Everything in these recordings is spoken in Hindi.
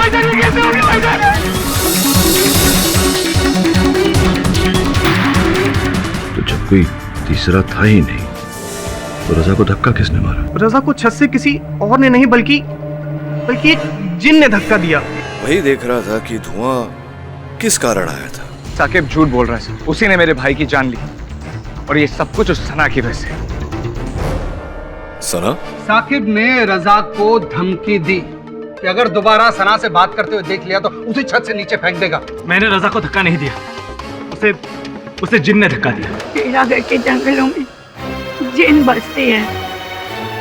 भाईजान, ये कैसे हो गया भाईजान? तो जब कोई तीसरा था ही नहीं तो रजा को धक्का किसने मारा? रजा को छत से किसी और ने नहीं बल्कि एक जिन ने धक्का दिया। वही देख रहा था कि धुआं किस कारण आया था। साकिब झूठ बोल रहा है सर, उसी ने मेरे भाई की जान ली और ये सब कुछ उस सना की वजह से। सना? साकिब ने रजा को धमकी दी कि अगर दोबारा सना से बात करते हुए देख लिया तो उसे छत से नीचे फेंक देगा। मैंने रजा को धक्का नहीं दिया, उसे जिन ने धक्का दिया। तेरागढ़ के जंगलों में जिन बसते हैं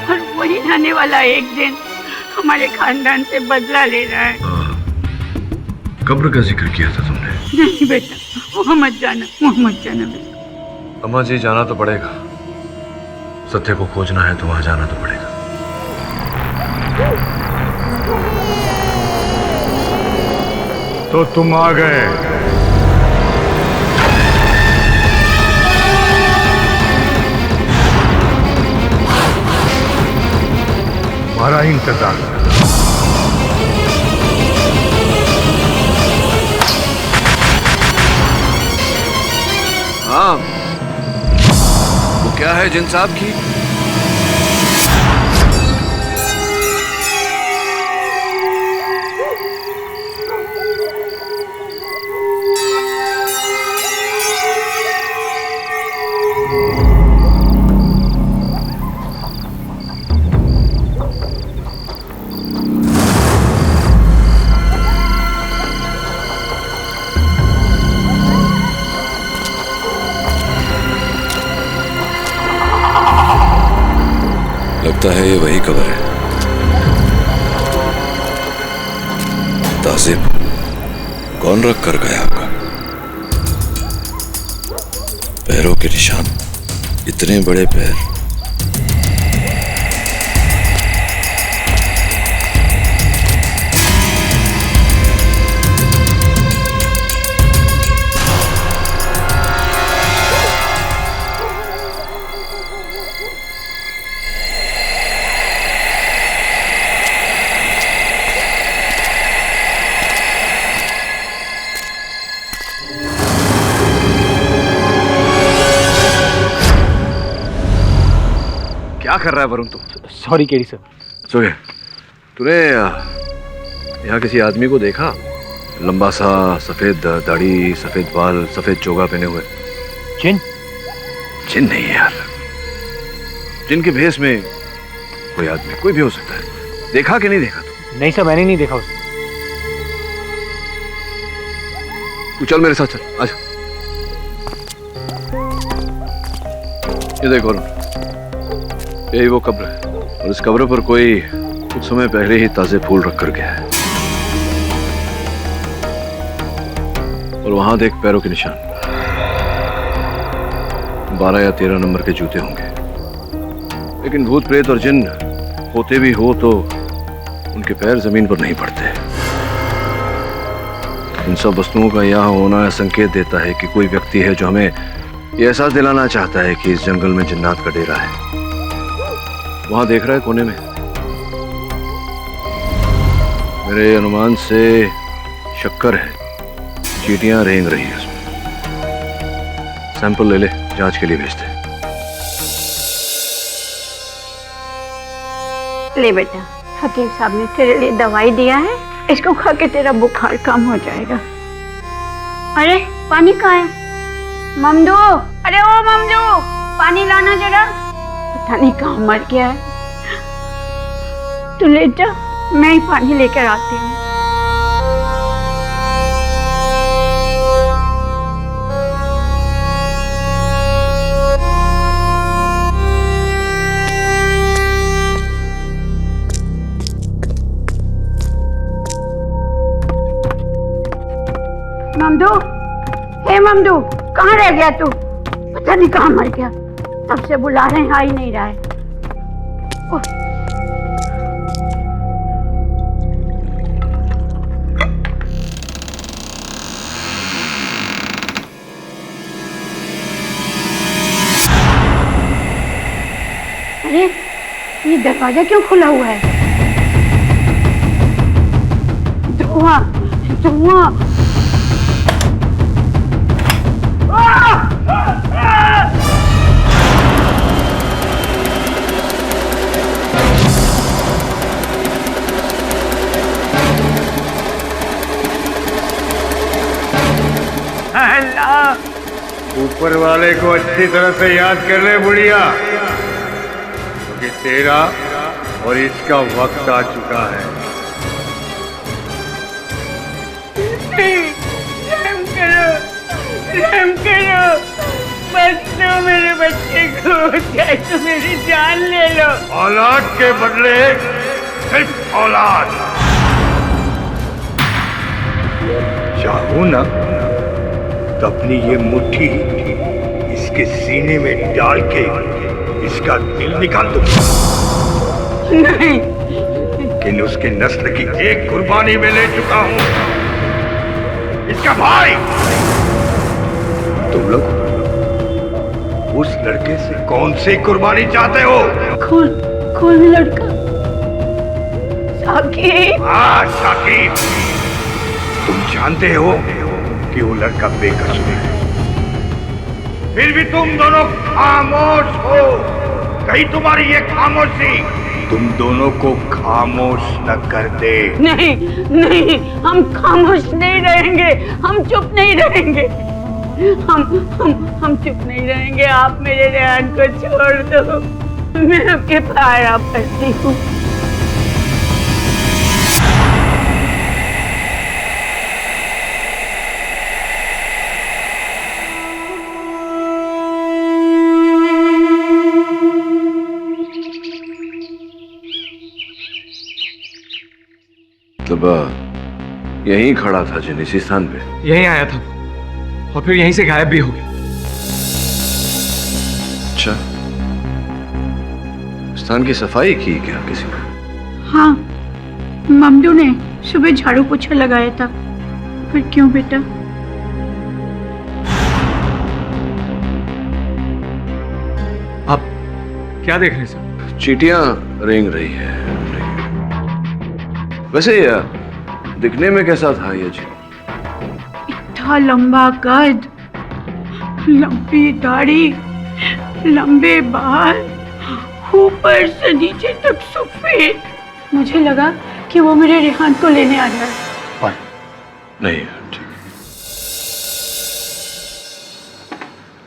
और वही रहने वाला एक जिन हमारे खानदान से बदला ले रहा है। कब्र का जिक्र किया था तुमने? नहीं बेटा, वहाँ मत जाना बेटा। अम्मा जी, जाना तो पड़ेगा। सत्य को खोजना है तो वहां जाना तो पड़ेगा। तो तुम आ गए। हमारा इंतजार कर। हाँ, वो क्या है जिन साहब की? लगता है ये वही कब्र है। ताजिब कौन रख कर गया आपका? पैरों के निशान, इतने बड़े पैर। क्या कर रहा है वरुण तू? Sorry KD sir. सुने, तूने यहाँ किसी आदमी को देखा? लंबा सा, सफेद दाढ़ी, सफेद बाल, सफेद चोगा पहने हुए। जिन? जिन नहीं है यार, जिनके भेष में कोई आदमी, कोई भी हो सकता है। देखा कि नहीं देखा तू? नहीं सर, मैंने नहीं देखा उसे। तू चल मेरे साथ, चल आजा। ये देख वरुण, यही वो कब्र है और इस कब्र पर कोई कुछ समय पहले ही ताजे फूल रख कर गया है। और वहां देख पैरों के निशान, 12 या 13 नंबर के जूते होंगे। लेकिन भूत प्रेत और जिन होते भी हो तो उनके पैर जमीन पर नहीं पड़ते। इन सब वस्तुओं का यहाँ होना संकेत देता है कि कोई व्यक्ति है जो हमें यह एहसास दिलाना चाहता है कि इस जंगल में जिन्नात का डेरा है। वहां देख रहा है कोने में, मेरे अनुमान से शक्कर है, चींटियां रेंग रही है उसमें। सैंपल ले ले, जांच के लिए भेजते। ले बेटा, हकीम साहब ने तेरे लिए दवाई दिया है, इसको खा के तेरा बुखार कम हो जाएगा। अरे पानी कहाँ है? ममदू, अरे ओ ममदू, पानी लाना जरा। पता नहीं कहाँ मर गया है। तू लेट जा, मैं ही पानी लेकर आती हूँ। ममदू, हे ममदू, कहाँ रह गया तू? पता नहीं कहाँ मर गया, तब से बुला रहे हैं, आ ही नहीं रहा है। अरे ये दरवाजा क्यों खुला हुआ है? धुआं धुआं। ऊपर वाले को अच्छी तरह से याद कर ले बुढ़िया, क्योंकि तेरा और इसका वक्त आ चुका है। रहम करो, बस दो मेरे बच्चे को, चाहे तो मेरी जान ले लो। औलाद के बदले सिर्फ औलाद। चाहूं ना तो अपनी ये मुट्ठी इसके सीने में डाल के इसका दिल निकाल दूंगा। नहीं, लेकिन उसके नस्ल की एक कुर्बानी में ले चुका हूं, इसका भाई। तुम लोग उस लड़के से कौन सी कुर्बानी चाहते हो? कौन लड़का? साकिब। हाँ साकिब, तुम जानते हो कि वो लड़का बेकसूर है, फिर भी तुम दोनों खामोश हो। कहीं तुम्हारी ये खामोशी तुम दोनों को खामोश न कर दे। नहीं नहीं, हम खामोश नहीं रहेंगे, हम चुप नहीं रहेंगे, हम चुप नहीं रहेंगे। आप मेरे रेहान को छोड़ दो, मैं आपके पाया पड़ती हूँ। मतलब यहीं खड़ा था जिन, इसी स्थान पे? यहीं आया था और फिर यहीं से गायब भी हो गया। अच्छा, स्थान की सफाई की क्या किसी ने? हाँ, ममदू ने सुबह झाड़ू पोछा लगाया था। फिर क्यों बेटा? आप क्या देख रहे हैं सर? चींटियां रेंग रही है। वैसे दिखने में कैसा था ये जी? इतना लंबा कद, लंबी दाढ़ी, लंबे बाल, ऊपर से नीचे तक सफेद। मुझे लगा कि वो मेरे रेहान को लेने आ रहा है। पर नहीं, ठीक।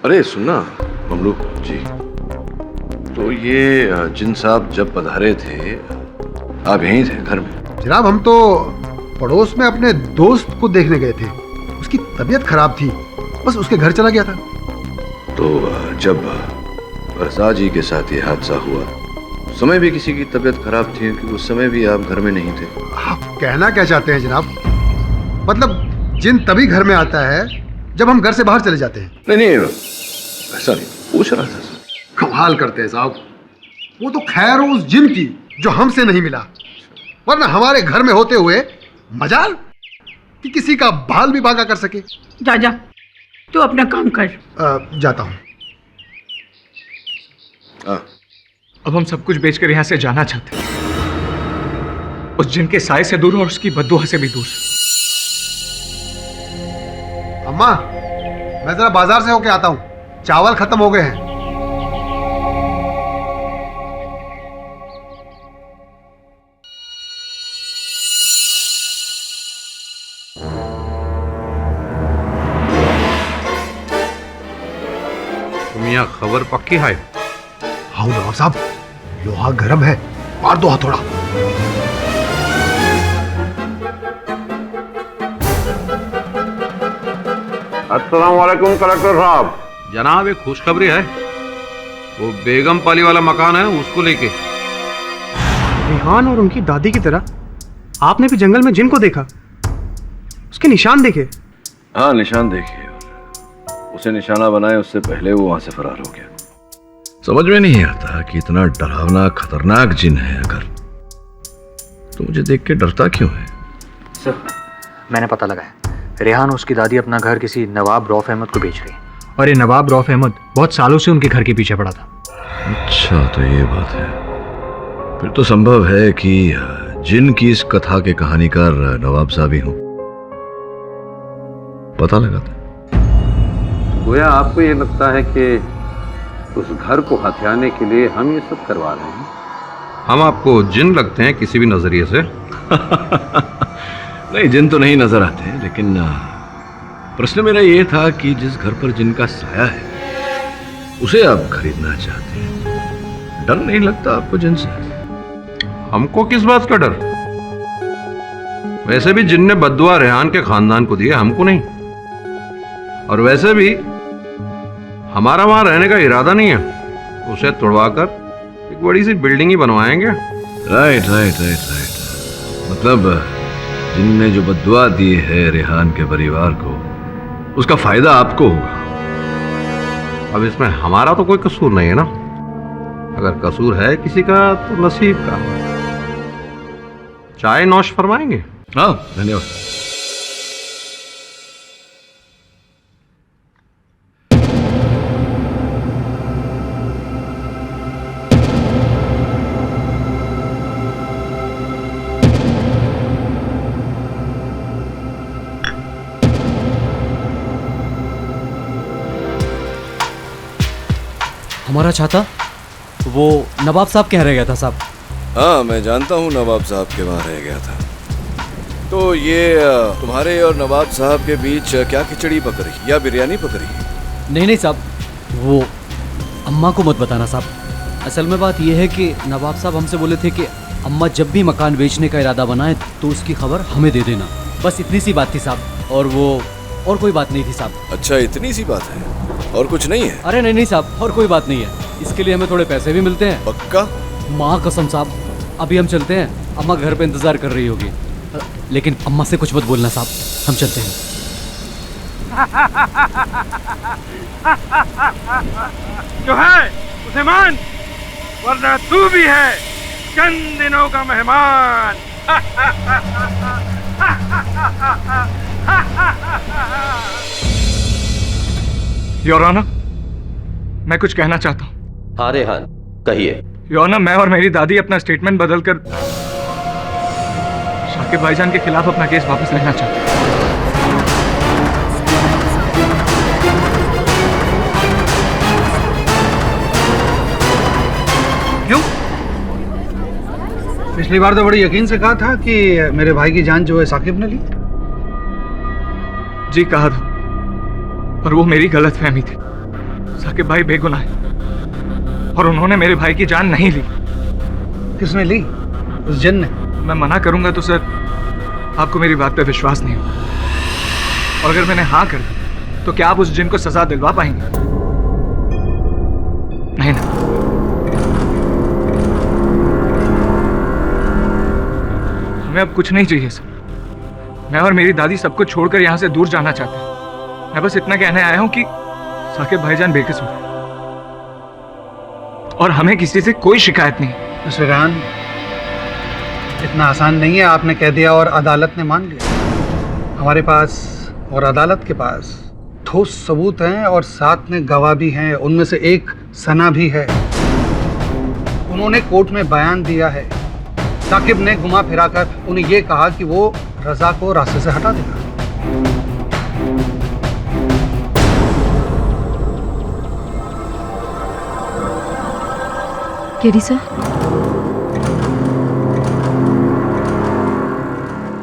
अरे सुनना ममलू जी, तो ये जिन साहब जब पधारे थे, आप यहीं थे घर में? जनाब, हम तो पड़ोस में अपने दोस्त को देखने गए थे। उसकी तबीयत खराब थी, बस उसके घर चला गया था। तो जब रजा जी के साथ ये हादसा हुआ, उस समय भी किसी की तबीयत खराब थी? क्योंकि उस समय भी आप घर में नहीं थे। आप कहना क्या चाहते हैं जनाब? मतलब जिन तभी घर में आता है जब हम घर से बाहर चले जाते हैं। नहीं नहीं, ऐसा नहीं, पूछ रहा था। कमाल करते हैं साहब, वो तो खैर उस जिन की जो हमसे नहीं मिला, वरना हमारे घर में होते हुए मजाल कि किसी का बाल भी भागा कर सके। जा जा, तू अपना काम कर। जाता हूँ। अब हम सब कुछ बेचकर यहाँ से जाना चाहते हैं, उस जिन के साए से दूर और उसकी बद्दुआ से भी दूर। अम्मा, मैं जरा बाजार से होके आता हूँ, चावल खत्म हो गए हैं। मियां खबर पक्की है? हाँ नवाब साहब, लोहा गर्म है, मार दो हथौड़ा। अस्सलाम वालेकुम कलेक्टर साहब। जनाब, एक खुशखबरी है। वो बेगम पाली वाला मकान है, उसको लेके। रेहान और उनकी दादी की तरह आपने भी जंगल में जिन को देखा? उसके निशान देखे? हाँ, निशान देखिए। उसे निशाना बनाए उससे पहले वो वहां से फरार हो गया। समझ में नहीं आता कि इतना डरावना खतरनाक जिन है अगर, तो मुझे देख के डरता क्यों है? सर, मैंने पता लगाया, रेहान और उसकी दादी अपना घर किसी नवाब रऊफ अहमद को बेच रही है। और ये नवाब रऊफ अहमद बहुत सालों से उनके घर के पीछे पड़ा था। अच्छा, तो ये बात है। फिर तो संभव है कि जिन की इस कथा के कहानीकार नवाब साहब ही हूं। पता लगा था। गोया आपको ये लगता है कि उस घर को हथियाने के लिए हम ये सब करवा रहे हैं? हम आपको जिन लगते हैं किसी भी नजरिए से? नहीं, जिन तो नहीं नजर आते, लेकिन प्रश्न मेरा ये था कि जिस घर पर जिनका साया है उसे आप खरीदना चाहते हैं, डर नहीं लगता आपको जिन से? हमको किस बात का डर? वैसे भी जिन ने बद्दुआ रेहान के खानदान को दिया, हमको नहीं। और वैसे भी हमारा वहां रहने का इरादा नहीं है। उसे तोड़वाकर एक बड़ी सी बिल्डिंग ही बनवाएंगे। Right right right right. मतलब जिनने जो बद्दुआ दी है रेहान के परिवार को, उसका फायदा आपको होगा। अब इसमें हमारा तो कोई कसूर नहीं है ना। अगर कसूर है किसी का तो नसीब का। चाय नौश फरमाएंगे? हाँ, धन्यवाद। हमारा छाता वो नवाब साहब के यहाँ रह गया था साहब। हाँ, मैं जानता हूँ नवाब साहब के वहाँ रह गया था। तो ये तुम्हारे और नवाब साहब के बीच क्या खिचड़ी पक रही या बिरयानी पक रही है? नहीं नहीं साहब, वो अम्मा को मत बताना साहब। असल में बात यह है कि नवाब साहब हमसे बोले थे कि अम्मा जब भी मकान बेचने का इरादा बनाए तो उसकी खबर हमें दे देना। बस इतनी सी बात थी साहब, और कोई बात नहीं थी साहब। अच्छा, इतनी सी बात है और कुछ नहीं है? अरे नहीं साहब, और कोई बात नहीं है। इसके लिए हमें थोड़े पैसे भी मिलते हैं। पक्का? माँ कसम साहब, अभी हम चलते हैं। अम्मा घर पे इंतजार कर रही होगी, लेकिन अम्मा से कुछ मत बोलना साहब। हम चलते हैं। जो है उसे मान, वरना तू भी है चंद दिनों का मेहमान। योर ऑनर, मैं कुछ कहना चाहता हूँ। हाँ रेहान, कहिए। योर ऑनर, मैं और मेरी दादी अपना स्टेटमेंट बदलकर शाकिब भाईजान के खिलाफ अपना केस वापस लेना चाहते हैं। क्यों? पिछली बार तो बड़ी यकीन से कहा था कि मेरे भाई की जान जो है साकिब ने ली। जी कहा था, पर वो मेरी गलतफहमी थी। साकिब भाई बेगुनाह है और उन्होंने मेरे भाई की जान नहीं ली। किसने ली? उस जिन ने? मैं मना करूंगा तो सर आपको मेरी बात पे विश्वास नहीं होगा। और अगर मैंने हाँ कर दी तो क्या आप उस जिन को सजा दिलवा पाएंगे? नहीं ना। हमें अब कुछ नहीं चाहिए सर। मैं और मेरी दादी सबको छोड़कर यहाँ से दूर जाना चाहते हैं। मैं बस इतना कहने आया हूँ कि साकिब भाईजान बेकसूर है और हमें किसी से कोई शिकायत नहीं। मिस्टर रेहान, इतना आसान नहीं है। आपने कह दिया और अदालत ने मान लिया। हमारे पास और अदालत के पास ठोस सबूत हैं और साथ में गवाह भी हैं। उनमें से एक सना भी है। उन्होंने कोर्ट में बयान दिया है। साकिब ने घुमा फिराकर उन्हें ये कहा कि वो रजा को रास्ते से हटा देगा। केडी सर,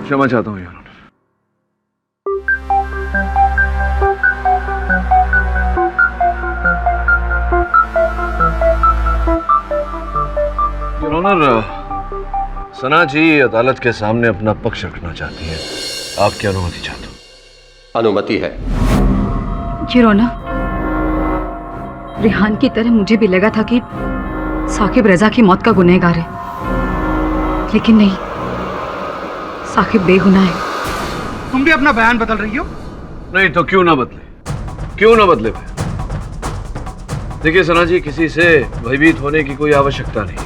क्षमा चाहता हूँ यार। योर ऑनर, सना जी अदालत के सामने अपना पक्ष रखना चाहती हैं। आपकी अनुमति चाहता हूँ। अनुमति है। योर ऑनर, रेहान की तरह मुझे भी लगा था कि साकिब रजा की मौत का गुनहगार है, लेकिन नहीं, साकिब बेगुनाह है। तुम भी अपना बयान बदल रही हो? नहीं तो क्यों ना बदले? क्यों ना बदले? देखिए सना जी, किसी से भयभीत होने की कोई आवश्यकता नहीं।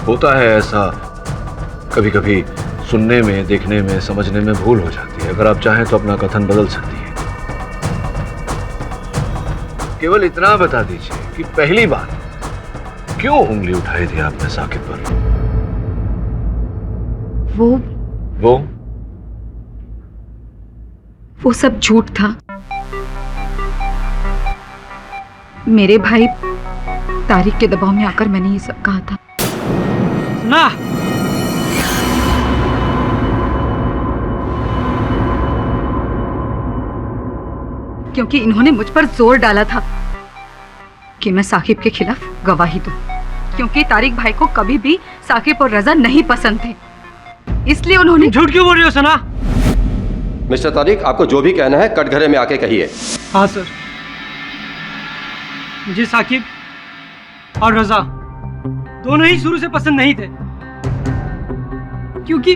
होता है ऐसा, कभी कभी सुनने में, देखने में, समझने में भूल हो जाती है। अगर आप चाहें तो अपना कथन बदल सकती है। केवल इतना बता दीजिए कि पहली बार क्यों उंगली उठाई थी आपने साकिब पर? वो सब झूठ था। मेरे भाई तारिक के दबाव में आकर मैंने ये सब कहा था। ना क्योंकि इन्होंने मुझ पर जोर डाला था कि मैं साकिब के खिलाफ गवाही दूं, क्योंकि तारिक भाई को कभी भी साकिब और रजा नहीं पसंद थे, इसलिए उन्होंने। झूठ क्यों बोल रही हो सना? मिस्टर तारिक, आपको जो भी कहना है कटघरे में आके कहिए। हाँ सर, मुझे साकिब और रजा दोनों ही शुरू से पसंद नहीं थे, क्योंकि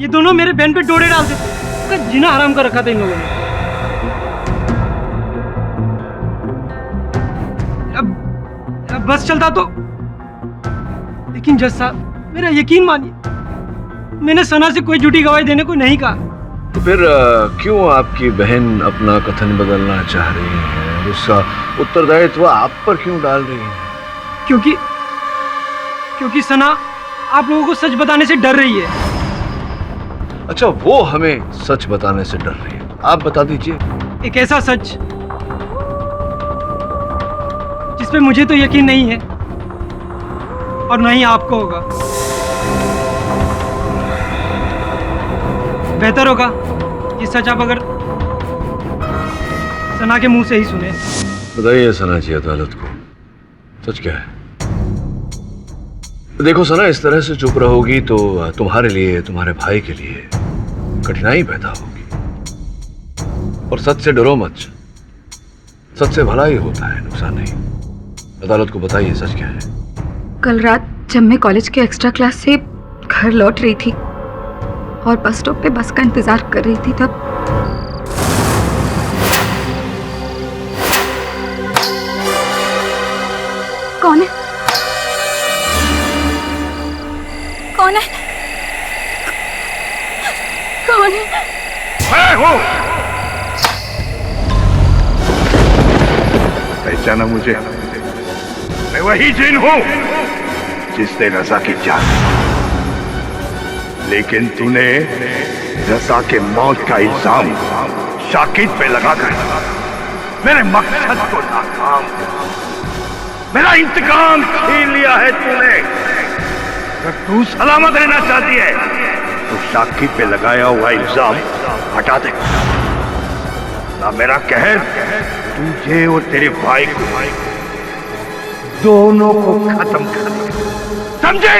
ये दोनों मेरे बहन पे डोरे डालते थे। उसका जीना हराम कर रखा था इन लोगों ने। अब बस चलता तो, लेकिन जज साहब मेरा यकीन मानिए, मैंने सना से कोई झूठी गवाही देने को नहीं कहा। तो फिर क्यों आपकी बहन अपना कथन बदलना चाह रही है? उसका उत्तरदायित्व आप पर क्यों डाल रही है? क्योंकि सना आप लोगों को सच बताने से डर रही है। अच्छा, वो हमें सच बताने से डर रही है, आप बता दीजिए। एक ऐसा सच जिसपे मुझे तो यकीन नहीं है और ना ही आपको होगा। बेहतर होगा ये सच आप अगर सना के मुंह से ही सुने। बताइए सना जी अदालत को, सच क्या है? देखो सना, इस तरह से चुप रहोगी तो तुम्हारे लिए, तुम्हारे भाई के लिए कठिनाई पैदा होगी। और सच से डरो मत, सच से भला ही होता है, नुकसान नहीं। अदालत को बताइए सच क्या है। कल रात जब मैं कॉलेज के एक्स्ट्रा क्लास से घर लौट रही थी और बस स्टॉप पे बस का इंतजार कर रही थी, तब कौन है? कौन है? कौन है? मैं हूँ। पहचाना मुझे? मैं वही जिन हूँ जिसने रजा की जान, लेकिन तूने रजा के मौत का इल्जाम शाकिब पे लगाकर मेरे मकसद को नाकाम, मेरा इंतकाम छीन लिया है तूने। अगर तू सलामत रहना चाहती है तो शाकिब पे लगाया हुआ इल्जाम हटा दे, ना मेरा कहर तुझे और तेरे भाई को, दोनों को खत्म कर दे, समझे?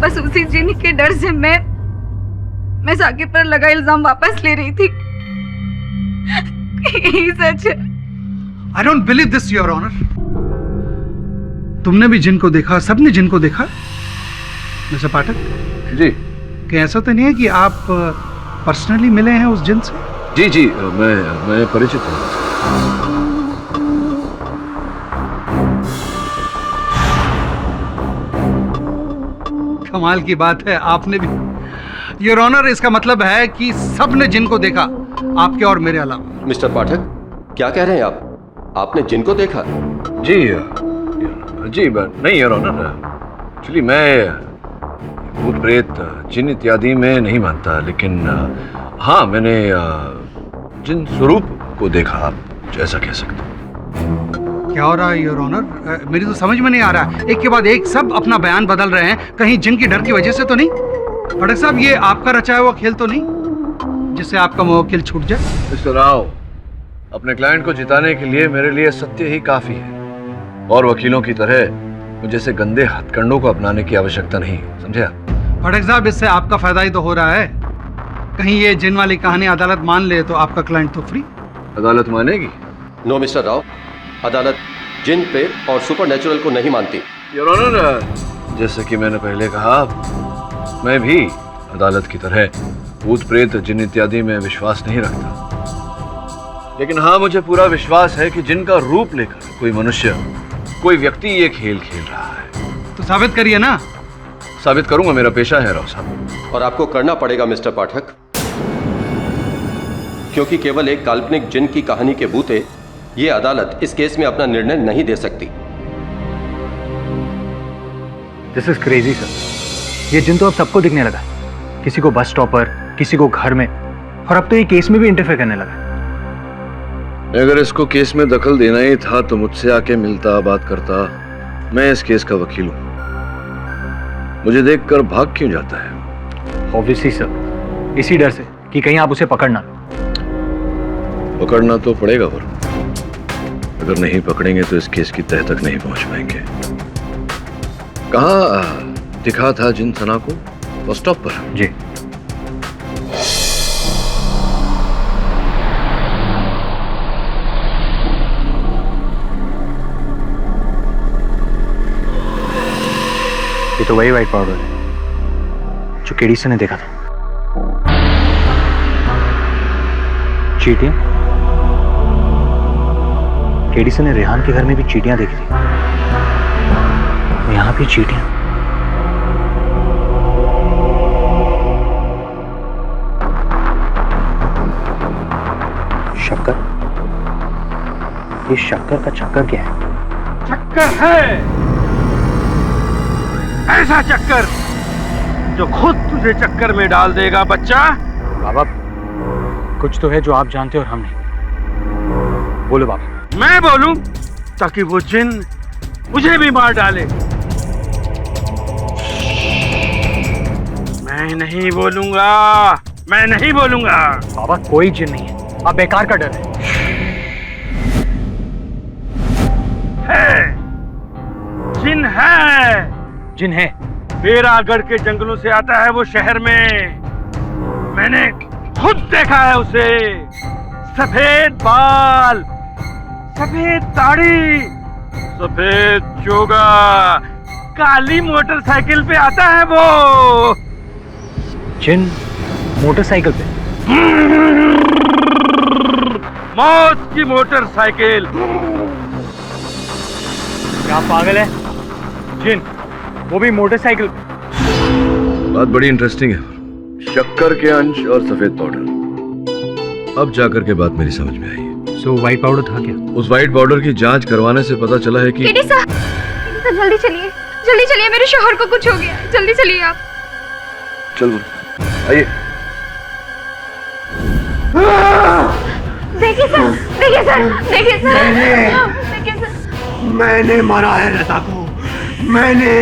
बस उसी जिन के डर से मैं साकिब पर लगा इल्जाम वापस ले रही थी। यही सच है। I don't believe this, Your Honor. तुमने भी जिन को देखा, सबने जिन को देखा? मिस्टर पाठक जी, क्या ऐसा तो नहीं है कि आप पर्सनली मिले हैं उस जिन से? जी जी, मैं परिचित हूँ। कमाल की बात है, आपने भी। योर ऑनर, इसका मतलब है कि सबने जिन को देखा, आपके और मेरे अलावा। मिस्टर पाठक, क्या कह रहे हैं आप? आपने जिन को देखा? जी जी, नहीं योर ऑनर, एक्चुअली मैं भूत प्रेत जिन इत्यादि में नहीं मानता, लेकिन हाँ, मैंने जिन स्वरूप को देखा, आप कुछ ऐसा कह सकते हैं। क्या हो रहा है योर ऑनर? मेरी तो समझ में नहीं आ रहा। एक के बाद एक सब अपना बयान बदल रहे हैं, कहीं जिन की डर की वजह से तो नहीं? पाठक साहब, ये आपका रचाया हुआ खेल तो नहीं जिससे आपका मुवक्किल छूट जाए? मिस्टर राव, अपने क्लाइंट को जिताने के लिए मेरे लिए सत्य ही काफी है, और वकीलों की तरह मुझे से गंदे हथकंडों को अपनाने की आवश्यकता नहीं, समझे आप? पाठक साहब, इससे आपका फायदा ही तो हो रहा है। कहीं ये जिन वाली कहानी अदालत मान ले तो आपका क्लाइंट तो फ्री। अदालत मानेगी? नो मिस्टर राव, अदालत जिन प्रेत और सुपरनेचुरल को नहीं मानती। योर ऑनर, जैसे कि मैंने पहले कहा, मैं भी अदालत की तरह भूत प्रेत जिन इत्यादि में विश्वास नहीं रखता, लेकिन हाँ, मुझे पूरा विश्वास है कि जिनका रूप लेकर कोई मनुष्य, कोई व्यक्ति ये खेल खेल रहा है। तो साबित करिए ना। साबित करूंगा, मेरा पेशा है राव साहब। और आपको करना पड़ेगा मिस्टर पाठक, क्योंकि केवल एक काल्पनिक जिन की कहानी के बूते ये अदालत इस केस में अपना निर्णय नहीं दे सकती। This is crazy sir. ये जिन तो अब सबको दिखने लगा, किसी को बस स्टॉप पर, किसी को घर में, और अब तो ये केस में भी इंटरफेयर करने लगा। अगर इसको केस में दखल देना ही था तो मुझसे आके मिलता, बात करता। मैं इस केस का वकील हूं। मुझे देखकर भाग क्यों जाता है? ऑब्वियसली सर, इसी डर से कि कहीं आप उसे पकड़ना। पकड़ना तो पड़ेगा, वरुण। अगर नहीं पकड़ेंगे तो इस केस की तह तक नहीं पहुंच पाएंगे। कहाँ दिखा था जिन सना को? बस स्टॉप पर? जी। ये तो वही व्हाइट पाउडर है जो केडीसन ने देखा था। चींटियां? केडीसन ने रेहान के घर में भी चींटियां देखी थी, यहां भी चींटियां। शक्कर? ये शक्कर का चक्कर क्या है? चक्कर है, ऐसा चक्कर जो खुद तुझे चक्कर में डाल देगा बच्चा। बाबा, कुछ तो है जो आप जानते हो और हम नहीं। बोलो बाबा। मैं बोलूं ताकि वो जिन मुझे भी मार डाले? मैं नहीं बोलूंगा, मैं नहीं बोलूंगा। बाबा, कोई जिन नहीं है, आप बेकार का डर है। जिन है, जिन है। बेरागढ़ के जंगलों से आता है वो शहर में। मैंने खुद देखा है उसे। सफेद बाल, सफेद दाढ़ी, सफेद चोगा, काली मोटरसाइकिल पे आता है वो। जिन मोटरसाइकिल पे? मौत की मोटरसाइकिल। क्या पागल है? जिन, वो भी मोटरसाइकिल पे? बात बड़ी इंटरेस्टिंग है। शक्कर के अंश और सफेद पाउडर। अब जाकर के बात मेरी समझ में आई है। सो व्हाइट पाउडर था क्या? उस व्हाइट पाउडर की जांच करवाने से पता चला है कि जल्दी चलिए, जल्दी चलिए, मेरे शोहर को कुछ हो गया, जल्दी चलिए आप। चलो आइए। देखिए सर, देखिए सर, देखिए सर, देखिए सर। मैंने मारा है रजा को, मैंने।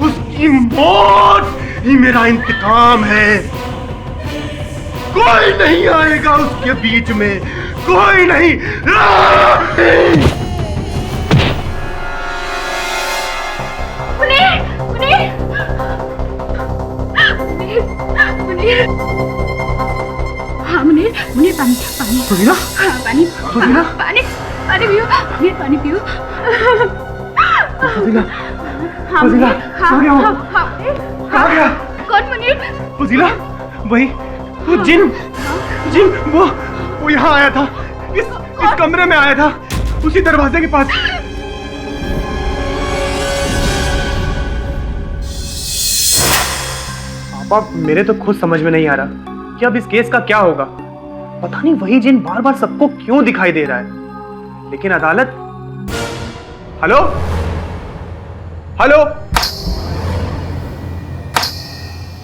उसकी मौत ही मेरा इंतकाम है। कोई नहीं आएगा उसके बीच में, कोई नहीं। हाँ मुनीर, मुनीर पानी, पानी। फजीला? हाँ पानी, फजीला? पानी, पानी पियो, मुनीर पानी पियो। फजीला? हाँ फजीला, हाँ, कहाँ गया वो? हाँ, हाँ, कहाँ गया? कौन मुनीर? फजीला? वही, वो जिन वो यहाँ आया था, इस कमरे में आया था, उसी दरवाजे के पास। पापा, मेरे तो खुद समझ में नहीं आ रहा कि अब इस केस का क्या होगा। पता नहीं वही जिन बार बार सबको क्यों दिखाई दे रहा है। लेकिन अदालत। हेलो हेलो,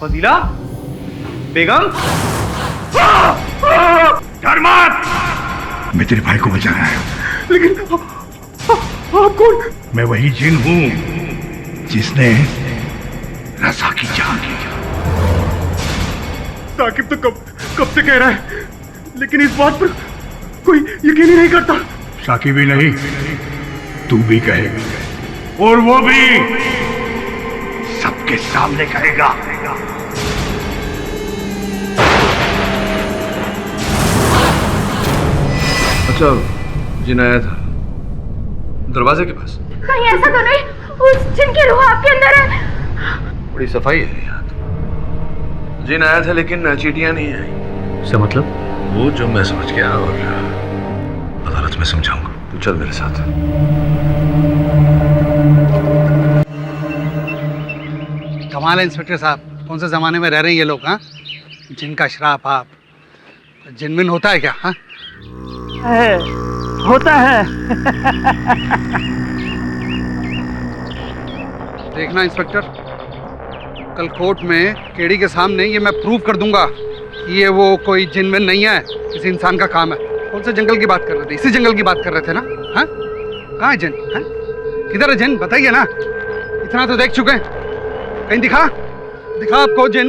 फजीला बेगम? डर मत, मैं तेरे भाई को बचा रहा है। लेकिन आप कौन? मैं वही जिन हूं जिसने रजा की जान ली। साकिब तो कब से कह रहा है, लेकिन इस बात पर कोई यकीन ही नहीं करता। साकिब भी नहीं, तू भी कहेगा, और वो भी सबके सामने कहेगा। अच्छा, जिन आया था दरवाजे के पास? कहीं ऐसा तो नहीं उस जिन की रूह आपके अंदर है? बड़ी सफाई है यहाँ तो। जिन आया था लेकिन चींटियां नहीं आई। इसका मतलब? वो जो मैं समझ गया और अदालत में समझाऊंगा। तू चल मेरे साथ। कमाल है इंस्पेक्टर साहब, कौन से ज़माने में रह रहे हैं ये लोग? हाँ, जिनका श्राप आप। जिनमिन होता है क्या? हाँ, होता है। देखना इंस्पेक्टर, कल कोर्ट में केडी के सामने ये मैं प्रूव कर दूंगा कि ये वो कोई जिनमिन नहीं है, किसी इंसान का काम है। कौन से जंगल की बात कर रहे थे? इसी जंगल की बात कर रहे थे ना? हाँ, कहाँ है जिन? हाँ, किधर है जिन? बताइए ना, इतना तो देख चुके हैं, कहीं दिखा आपको जिन?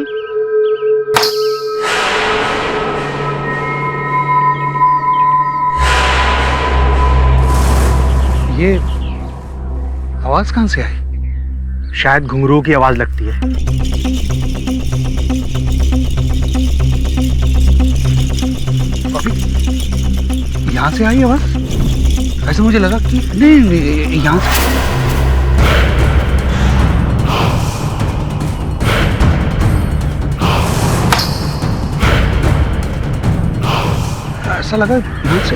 ये आवाज कहां से आई? शायद घुंघरू की आवाज लगती है। यहां से आई आवाज? ऐसे मुझे लगा कि नहीं यहां से। ऐसा लगा यहां से।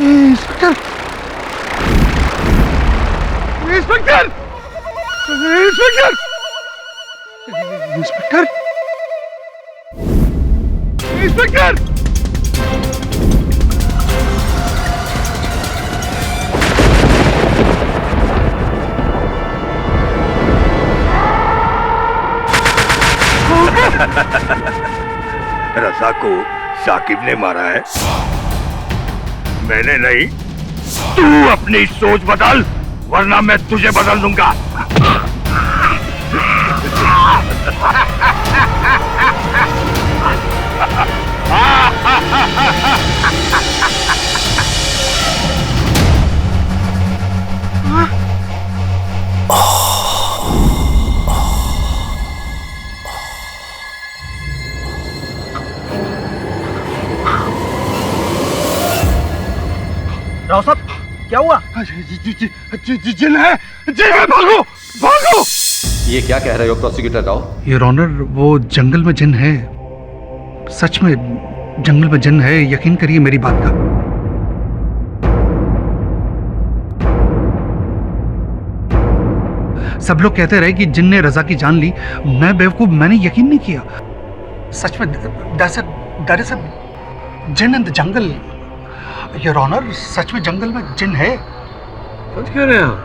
Inspector, inspector, inspector, inspector, inspector! Raza को साकिब ने मारा है, मैंने नहीं। तू अपनी सोच बदल, वरना मैं तुझे बदल दूंगा। राव साहब, क्या हुआ? जिन है, भागो, भागो! ये क्या कह रहे हो प्रोसिक्यूटर राव? योर ऑनर, वो जंगल में जिन है, सच में जंगल में जिन है, यकीन करिए मेरी बात का। सब लोग कहते रहे कि जिन ने रजा की जान ली, मैं बेवकूफ, मैंने यकीन नहीं किया। सच में there is a jinn in the jungle. Your honour, सच में जंगल में जिन है। सच कह रहे हैं आप?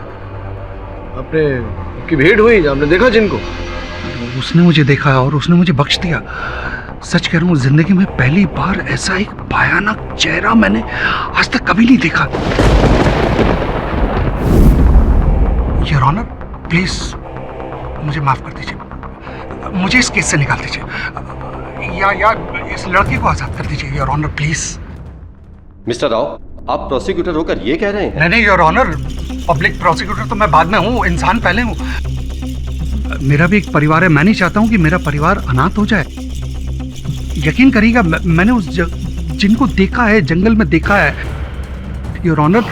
आपकी भेंट हुई, आपने देखा जिन को? उसने मुझे देखा और उसने मुझे बख्श दिया। सच कह रहा हूँ, जिंदगी में पहली बार ऐसा एक भयानक चेहरा मैंने आज तक कभी नहीं देखा। योर ऑनर, प्लीज मुझे माफ कर दीजिए, मुझे इस केस से निकाल दीजिए, या इस लड़के को आजाद कर दीजिए। Your honour, please. Mister Rao, आप प्रोसिक्यूटर होकर ये कह रहे हैं? नहीं योर ऑनर, पब्लिक प्रोसिक्यूटर तो मैं बाद में हूँ, इंसान पहले हूँ। मेरा भी एक परिवार है, मैं नहीं चाहता हूँ कि मेरा परिवार अनाथ हो जाए। यकीन करिएगा, मैंने उस जिनको देखा है, जंगल में देखा है। योर ऑनर,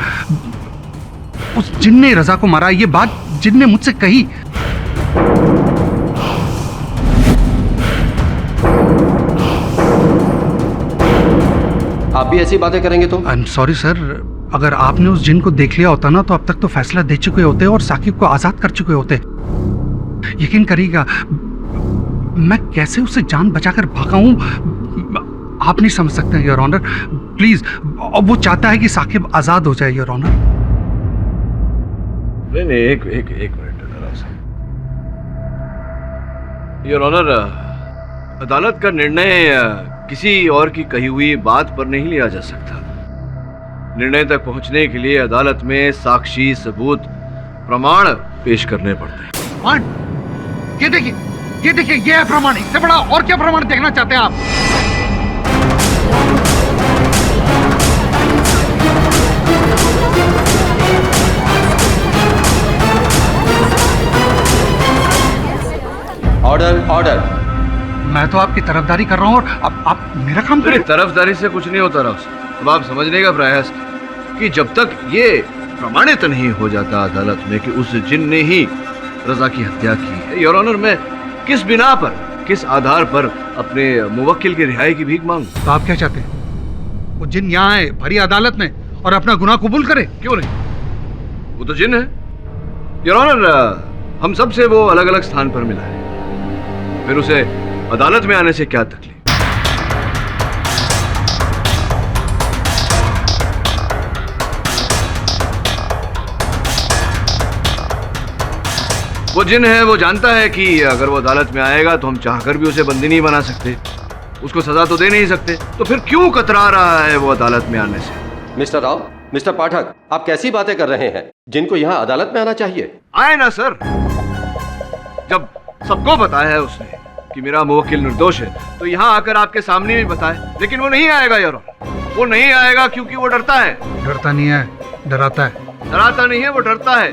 उस जिन ने रजा को मारा, ये बात जिन ने मुझसे कही। आप भी ऐसी बातें करेंगे तो? आई एम सॉरी सर, अगर आपने उस जिन को देख लिया होता ना, तो अब तक तो फैसला दे चुके होते और साकिब को आजाद कर चुके होते। यकीन करिएगा, मैं कैसे उसे जान बचाकर भागा हूं, आप नहीं समझ सकते हैं योर ऑनर। प्लीज, अब वो चाहता है कि साकिब आजाद हो जाए योर ऑनर। नहीं, एक मिनट योर ऑनर, अदालत का निर्णय किसी और की कही हुई बात पर नहीं लिया जा सकता। निर्णय तक पहुंचने के लिए अदालत में साक्षी, सबूत, प्रमाण पेश करने पड़ते हैं। प्रमाण? ये देखिए, ये है प्रमाण। इससे बड़ा और क्या प्रमाण देखना चाहते हैं आप? Order, order. मैं तो आपकी तरफदारी कर रहा हूँ और आप मेरा काम करें। तरफदारी से कुछ नहीं होता राव साहब। अब आप समझने का प्रयास कि जब तक ये प्रमाणित नहीं हो जाता अदालत में कि उस जिन ने ही रजा की हत्या की है, योर ऑनर, मैं किस बिना पर किस आधार पर अपने मुवक्किल की रिहाई की भीख मांगूं? तो आप क्या चाहते हैं? वो जिन यहाँ आए भरी अदालत में और अपना गुनाह कबूल करे? क्यों नहीं, वो तो जिन है। योर ऑनर, हम सब से वो अलग अलग स्थान पर मिला है, फिर उसे अदालत में आने से क्या तकलीफ? वो जिन है, वो जानता है कि अगर वो अदालत में आएगा तो हम चाहकर भी उसे बंदी नहीं बना सकते, उसको सजा तो दे नहीं सकते, तो फिर क्यों कतरा रहा है वो अदालत में आने से? मिस्टर राव, मिस्टर पाठक, आप कैसी बातें कर रहे हैं? जिनको यहाँ अदालत में आना चाहिए। आए ना सर, जब सबको बताया है उसने कि मेरा मुवक्किल निर्दोष है, तो यहाँ आकर आपके सामने भी बताए, लेकिन वो नहीं आएगा यार, वो नहीं आएगा क्योंकि वो डरता है। डरता नहीं है, डराता है। डराता नहीं है, वो डरता है,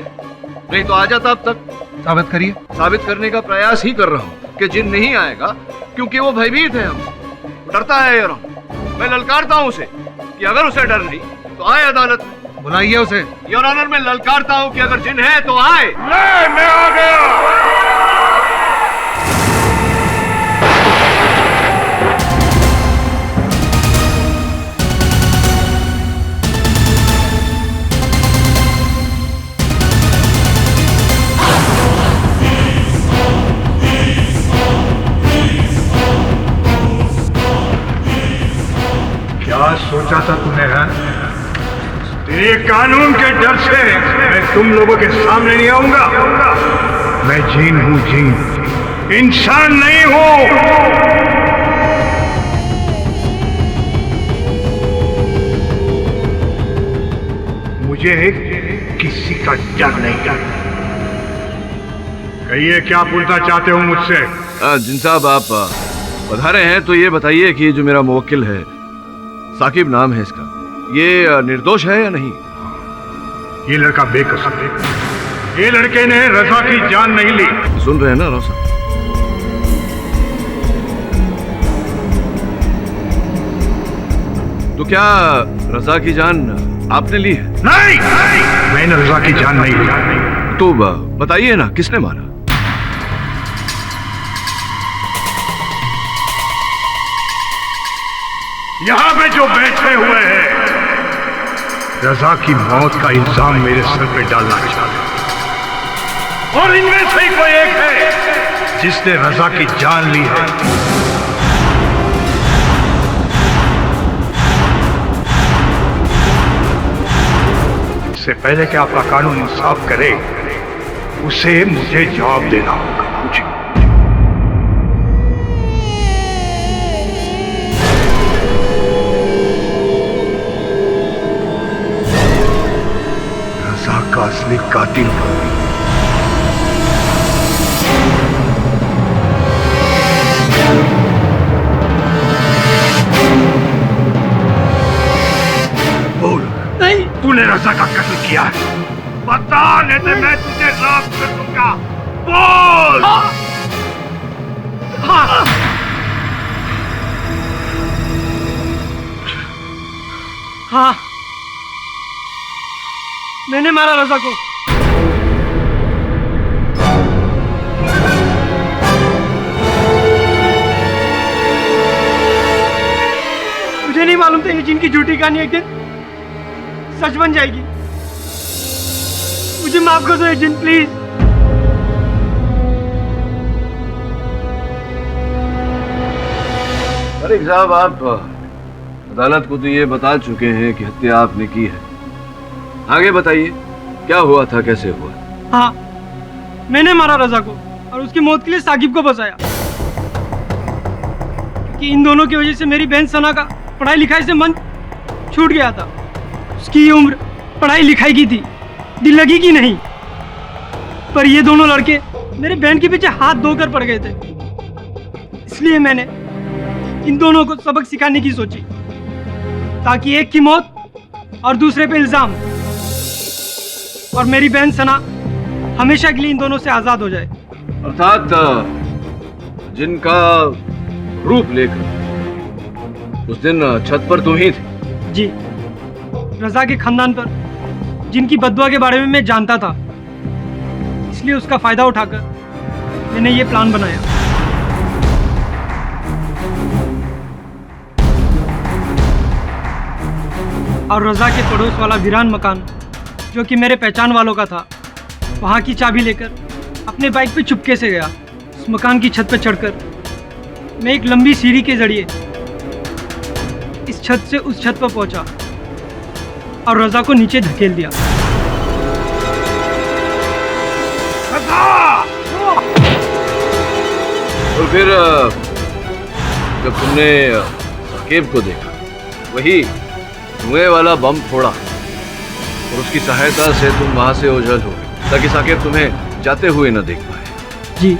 नहीं तो आ जाता अब तक। साबित करिए। साबित करने का प्रयास ही कर रहा हूँ कि जिन नहीं आएगा क्योंकि वो भयभीत है, हम डरता है यार। मैं ललकारता हूँ उसे कि अगर उसे डर नहीं तो आए अदालत में। बुलाइए उसे। योर ऑनर, मैं ललकारता हूँ कि अगर जिन है तो आए। मैं आ गया। क्या सोचा था तूने? तेरे कानून के डर से मैं तुम लोगों के सामने नहीं आऊंगा। मैं जीन हूं, जीन, इंसान नहीं हूं। मुझे किसी का डर नहीं करता। कहिए, क्या पूछना चाहते हो मुझसे? जिन साहब, आप पधारे हैं तो ये बताइए कि जो मेरा मुवक्किल है, साकिब नाम है इसका, ये निर्दोष है या नहीं? ये लड़का बेकसूर है। ये लड़के ने रजा की जान नहीं ली। सुन रहे हैं ना राव साहब? तो क्या रजा की जान आपने ली है? नहीं, मैंने रजा की जान नहीं ली। तो बताइए ना, किसने मारा? यहां पे जो बैठे हुए हैं, रजा की मौत का इल्जाम मेरे सर पे डालना चाहते, और इनमें से कोई एक है जिसने रजा की जान ली है। इससे पहले कि आपका कानून इंसाफ करे, उसे मुझे जवाब देना होगा। मुझे का असली कातिल बोल। नहीं, तूने रजा का कत्ल किया है? बता, नहीं तो मैं तुझे राख कर दूंगा। बोल। हाँ। हाँ, मैंने मारा रजा को। मुझे नहीं मालूम था ये जिनकी झूठी कहानी एक दिन सच बन जाएगी। मुझे माफ कर दो ये जिन, प्लीज। तारिक साहब, आप अदालत को तो ये बता चुके हैं कि हत्या आपने की है, आगे बताइए क्या हुआ था, कैसे हुआ? हाँ, मैंने मारा रजा को और उसकी मौत के लिए साकिब को बचाया, क्योंकि इन दोनों की वजह से मेरी बहन सना का पढ़ाई लिखाई से मन छूट गया था। उसकी ये उम्र पढ़ाई लिखाई की थी, दिल लगी की नहीं। पर ये दोनों लड़के मेरे बहन के पीछे हाथ धोकर पड़ गए थे, इसलिए मैंने इन दोनों को सबक सिखाने की सोची, ताकि एक की मौत और दूसरे पे इल्जाम, और मेरी बहन सना हमेशा के लिए इन दोनों से आजाद हो जाए। अर्थात जिनका रूप लेकर उस दिन छत पर तुम ही थे? जी, रजा के खानदान पर जिनकी बददुआ के बारे में मैं जानता था, इसलिए उसका फायदा उठाकर मैंने ये प्लान बनाया। और रजा के पड़ोस वाला वीरान मकान जो कि मेरे पहचान वालों का था, वहाँ की चाबी लेकर अपने बाइक पे चुपके से गया। उस मकान की छत पर चढ़कर मैं एक लंबी सीढ़ी के जरिए इस छत से उस छत पर पहुंचा और रजा को नीचे धकेल दिया। और फिर जब तुमने साकिब को देखा, वही धुएं वाला बम फोड़ा और उसकी सहायता से तुम वहां से ओझल हो गए ताकि साकिब तुम्हें जाते हुए न देख पाए। जी,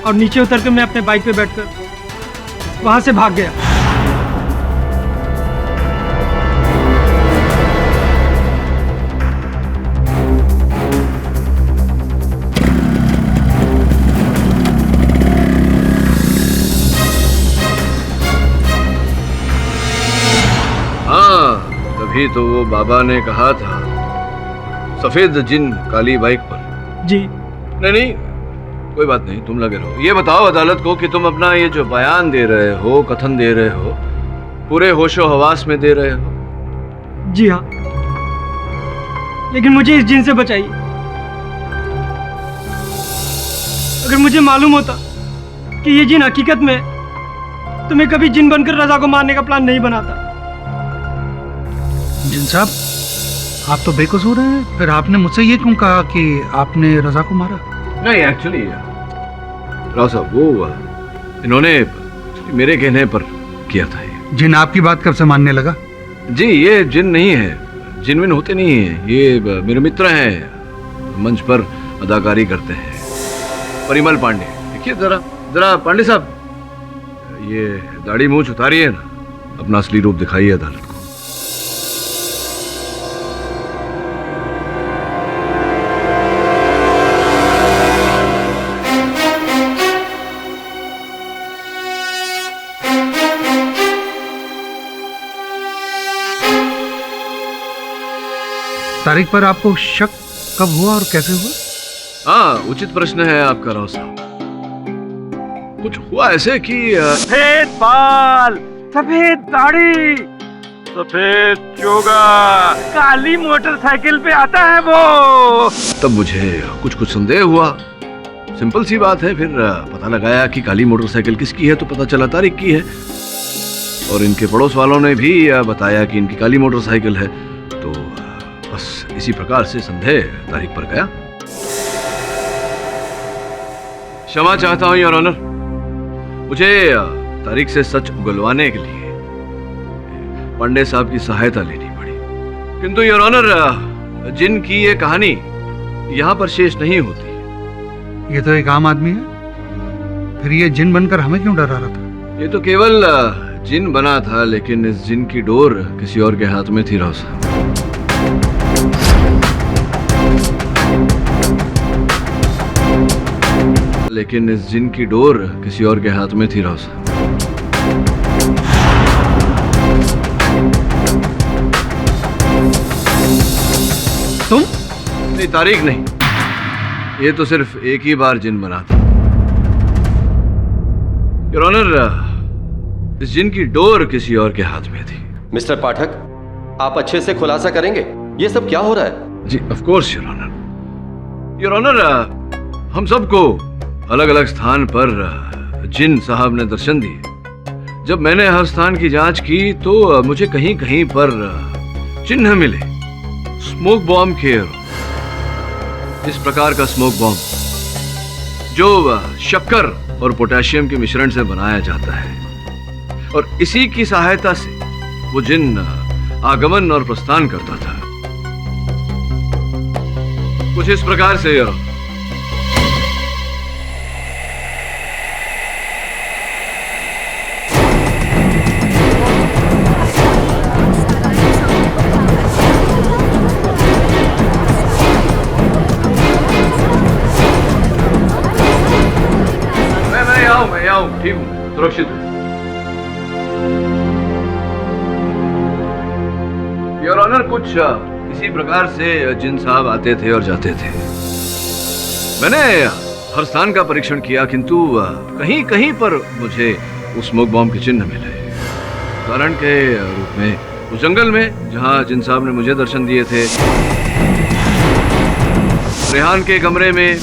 और नीचे उतरकर मैं अपने बाइक पे बैठकर वहां से भाग गया। तभी तो वो बाबा ने कहा था सफेद जिन काली बाइक पर। जी नहीं, कोई बात नहीं, तुम लगे रहो। ये बताओ अदालत को कि तुम अपना ये जो बयान दे रहे हो, कथन दे रहे हो, पूरे होशो हवास में दे रहे हो? जी हाँ, लेकिन मुझे इस जिन से बचाइए। अगर मुझे मालूम होता कि ये जिन हकीकत में तो मैं कभी जिन बनकर रजा को मारने का प्लान नहीं बनाता। जिन साहब, आप तो बेकसूर हैं, फिर आपने मुझसे ये क्यों कहा कि आपने रजा को मारा? नहीं, एक्चुअली राव साहब, वो इन्होंने मेरे कहने पर किया था ये। जिन आपकी बात कब से मानने लगा? जी, ये जिन नहीं है, जिनविन होते नहीं है, ये मेरे मित्र हैं, मंच पर अदाकारी करते हैं। परिमल पांडे, देखिए जरा जरा पांडे साहब, ये दाढ़ी मूंछ उतारिए ना, अपना असली रूप दिखाइए अदालत को। तारीख पर आपको शक कब हुआ और कैसे हुआ? हाँ, उचित प्रश्न है आपका राव साहब। कुछ हुआ ऐसे कि सफेद बाल, सफेद दाढ़ी, सफेद चोगा, काली मोटरसाइकिल पे आता है वो। तब मुझे कुछ संदेह हुआ। सिंपल सी बात है, फिर पता लगाया कि काली मोटरसाइकिल किसकी है, तो पता चला तारिक की है। और इनके पड़ोस वालों ने भी बताया कि इनकी काली मोटरसाइकिल है, तो बस इसी प्रकार से संदेह तारिक पर गया। क्षमा चाहता हूं योर ऑनर, मुझे तारिक से सच उगलवाने के लिए पांडे साहब की सहायता लेनी पड़ी। किंतु योर ऑनर, जिन की ये कहानी यहाँ पर शेष नहीं होती। ये तो एक आम आदमी है, फिर ये जिन बनकर हमें क्यों डरा रहा था? ये तो केवल जिन बना था, लेकिन इस जिन की डोर किसी और के हाथ में थी राव साहब। लेकिन इस जिन की डोर किसी और के हाथ में थी राव साहब। तुम? नहीं, तारीख नहीं, ये तो सिर्फ एक ही बार जिन बना था। योर ऑनर, इस जिन की डोर किसी और के हाथ में थी। मिस्टर पाठक, आप अच्छे से खुलासा करेंगे, ये सब क्या हो रहा है? जी of course your honour. Your honour, हम सबको अलग अलग स्थान पर जिन साहब ने दर्शन दिए। जब मैंने हर स्थान की जांच की तो मुझे कहीं कहीं पर चिन्ह मिले स्मोक बॉम्ब के। इस प्रकार का स्मोक बॉम्ब जो शक्कर और पोटेशियम के मिश्रण से बनाया जाता है, और इसी की सहायता से वो जिन आगमन और प्रस्थान करता था। कुछ इस प्रकार से यार। मैं ठीक हूँ, सुरक्षित हूँ। योर ऑनर, कुछ इसी प्रकार से जिन साहब आते थे और जाते थे। मैंने हर स्थान का परीक्षण किया, किंतु कहीं कहीं पर मुझे उस स्मोक बॉम्ब के चिन्ह मिले। उदाहरण के रूप में उस जंगल में जहां जिन साहब ने मुझे दर्शन दिए थे, रेहान के कमरे में,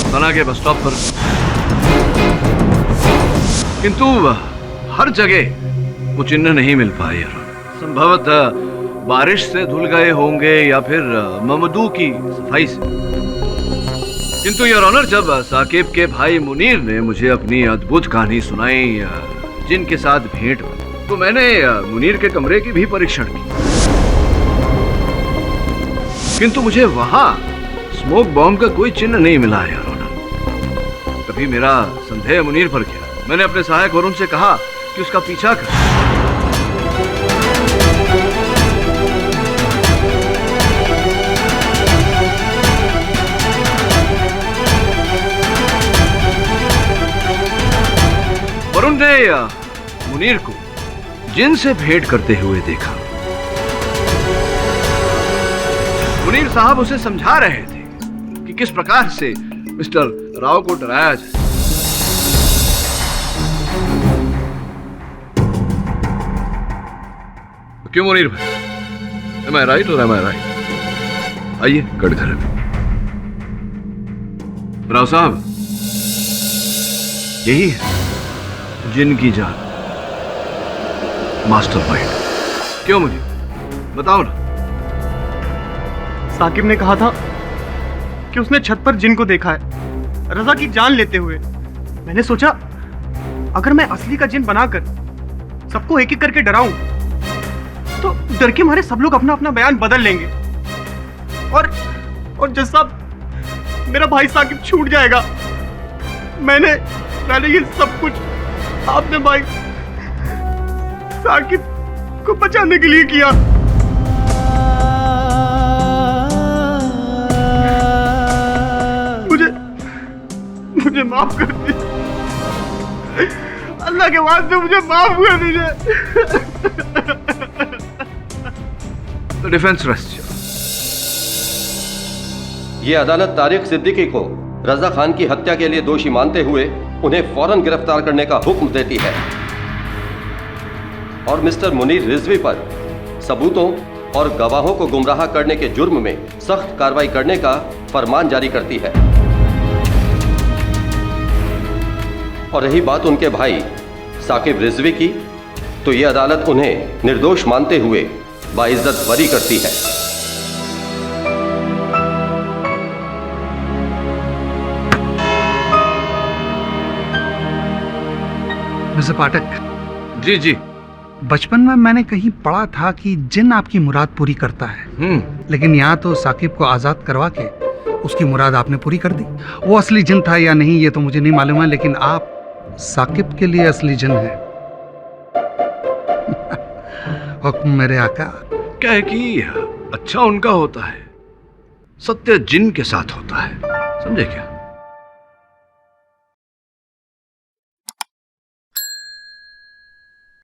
सना के बस स्टॉप पर, किंतु हर जगह वो चिन्ह नहीं मिल पाए। संभवतः बारिश से धुल गए होंगे या फिर ममदू की सफाई से। किंतु योर ऑनर, जब साकिब के भाई मुनीर ने मुझे अपनी अद्भुत कहानी सुनाई जिनके साथ भेंट हुई, तो मैंने मुनीर के कमरे की भी परीक्षण की, किंतु मुझे वहां स्मोक बॉम्ब का कोई चिन्ह नहीं मिला है। योर ऑनर, तभी मेरा संदेह मुनीर पर गया। मैंने अपने सहायक वरुण से कहा कि उसका पीछा कर। वरुण ने मुनीर को जिन से भेंट करते हुए देखा। मुनीर साहब उसे समझा रहे थे कि किस प्रकार से मिस्टर राव को डराया जाए। क्यों मुनीर भाई, am I right or am I right? आइए कटघरे में। राव साहब, यही है जिन की जान, मास्टर माइंड। क्यों मुझे बताओ ना। साकिब ने कहा था कि उसने छत पर जिन को देखा है, रजा की जान लेते हुए। मैंने सोचा अगर मैं असली का जिन बनाकर सबको एक एक करके डराऊं तो डर के मारे सब लोग अपना अपना बयान बदल लेंगे और जज साहब, मेरा भाई साकिब छूट जाएगा। मैंने ये सब कुछ आपने भाई साकिब को बचाने के लिए किया। मुझे माफ कर दीजिए, अल्लाह के वास्ते मुझे माफ कर दीजिए। The defense rests. ये अदालत तारिक सिद्दीकी को रजा खान की हत्या के लिए दोषी मानते हुए उन्हें फौरन गिरफ्तार करने का हुक्म देती है और मिस्टर मुनीर रिजवी पर सबूतों और गवाहों को गुमराह करने के जुर्म में सख्त कार्रवाई करने का फरमान जारी करती है। और रही बात उनके भाई साकिब रिजवी की, तो ये अदालत उन्हें निर्दोष मानते हुए बाइज्जत बरी करती है। मिस्टर पाठक। जी जी। बचपन में मैंने कहीं पढ़ा था कि जिन आपकी मुराद पूरी करता है, लेकिन यहाँ तो साकिब को आजाद करवा के उसकी मुराद आपने पूरी कर दी। वो असली जिन था या नहीं ये तो मुझे नहीं मालूम है, लेकिन आप साकिब के लिए असली जिन है। हुक्म मेरे आका। क्या है कि अच्छा उनका होता है, सत्य जिन के साथ होता है, समझे क्या?